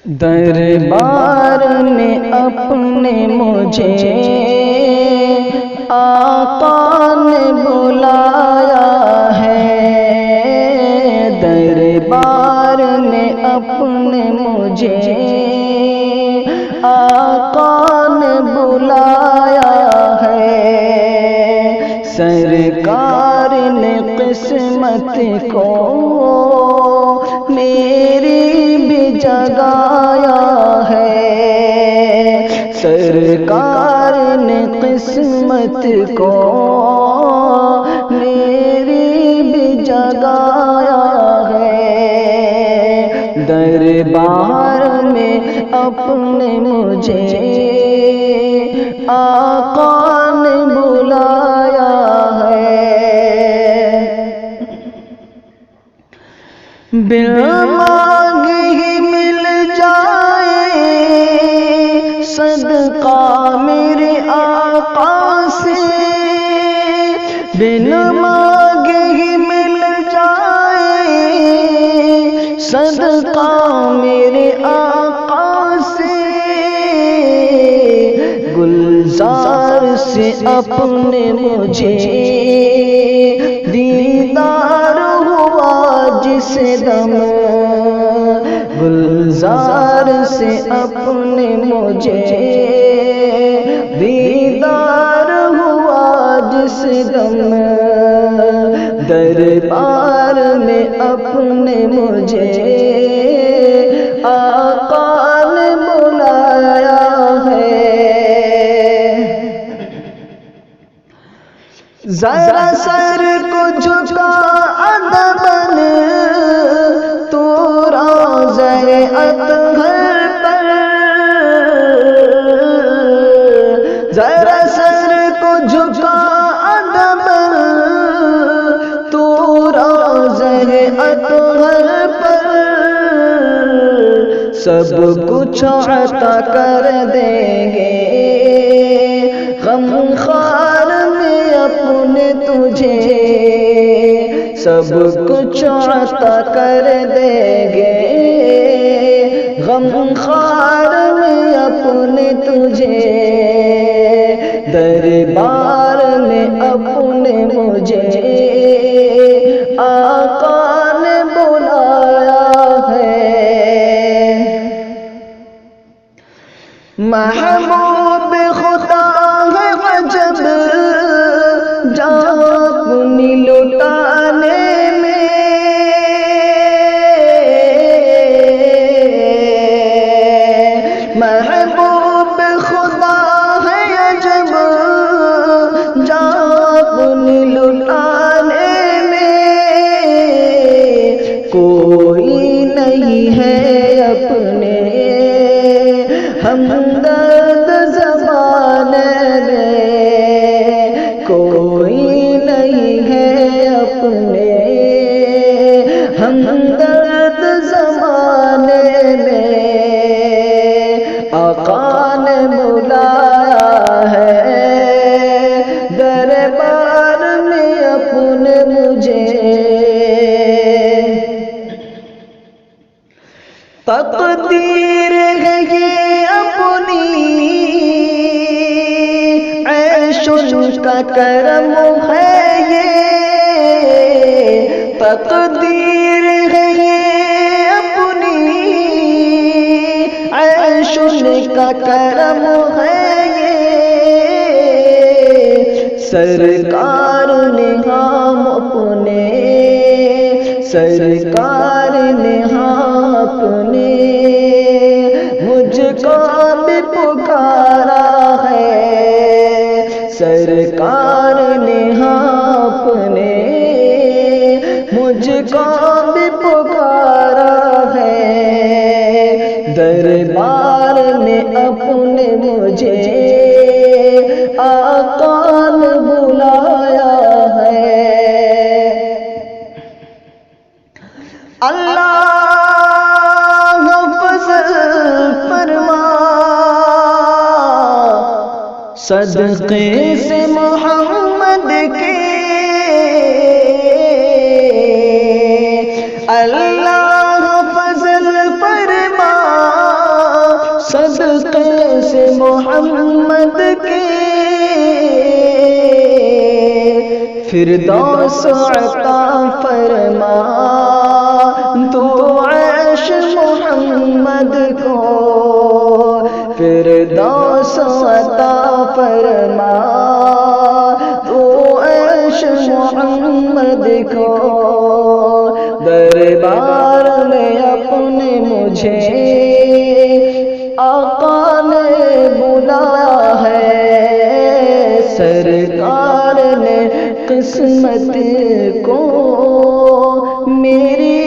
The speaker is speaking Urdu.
دربار میں اپنے مجھے آقا نے بلایا ہے، دربار میں اپنے مجھے آقا نے بلایا ہے، سرکار نے قسمت کو میری بھی جگایا ہے، سرکار نے قسمت کو میری بھی جگایا ہے، دربار میں اپنے مجھے آقا نے بلایا ہے، بن مانگے ہی مل جائے صدقہ میرے آقا سے، بن مانگے ہی مل جائے صدقہ میرے آقا سے، گلزار سے اپنے مجھے دیدار ہوا جس دم، گلزار سے اپنے مجھے دیدار ہوا جس دم، دربار میں اپنے مجھے آقا نے بلایا ہے، ذرا سر کو جھکا ادباً تو روضہ اطہر پر، ذرا سر کو جھکا ادباً تو روضہ اطہر پر، سب کچھ عطا کر دیں گے غم خار میں اپنے تجھے، سب کچھ عطا کر دیں گے غم خار میں اپنے تجھے، دربار میں اپنے مجھے آقا نے بلایا ہے، محبوب خدا ہے عجب جان اپنی لٹانے میں، محبوب خدا ہے عجب جان اپنی لٹانے میں، کوئی نہیں ہے اپنے ہمدرد زمانے میں، کوئی نہیں ہے اپنے ہمدرد زمانے میں، آقا نے بلایا ہے دربار میں اپنے مجھے، تقدیر ہے یہ اپنی عیش کا کرم ہے یہ، تقدیر ہے یہ اپنی عیش کا کرم ہے یہ، سرکار نے ہم اپنے، سرکار نے ہم اپنے مجھ کو بھی پکارا ہے، سرکار نے ہم اپنے مجھ کو بھی پکارا ہے، دربار میں اپنے مجھے آقا نے بلایا ہے، اللہ فضل فرما صدقے سے محمد کے، اللہ فضل فرما محمد کے فردوس عطا فرما، تو عیش محمد کو فردوس عطا فرما، تو عیش محمد کو دربار میں اپنے مجھے آقا نے بلایا ہے، سرکار نے قسمت کو میری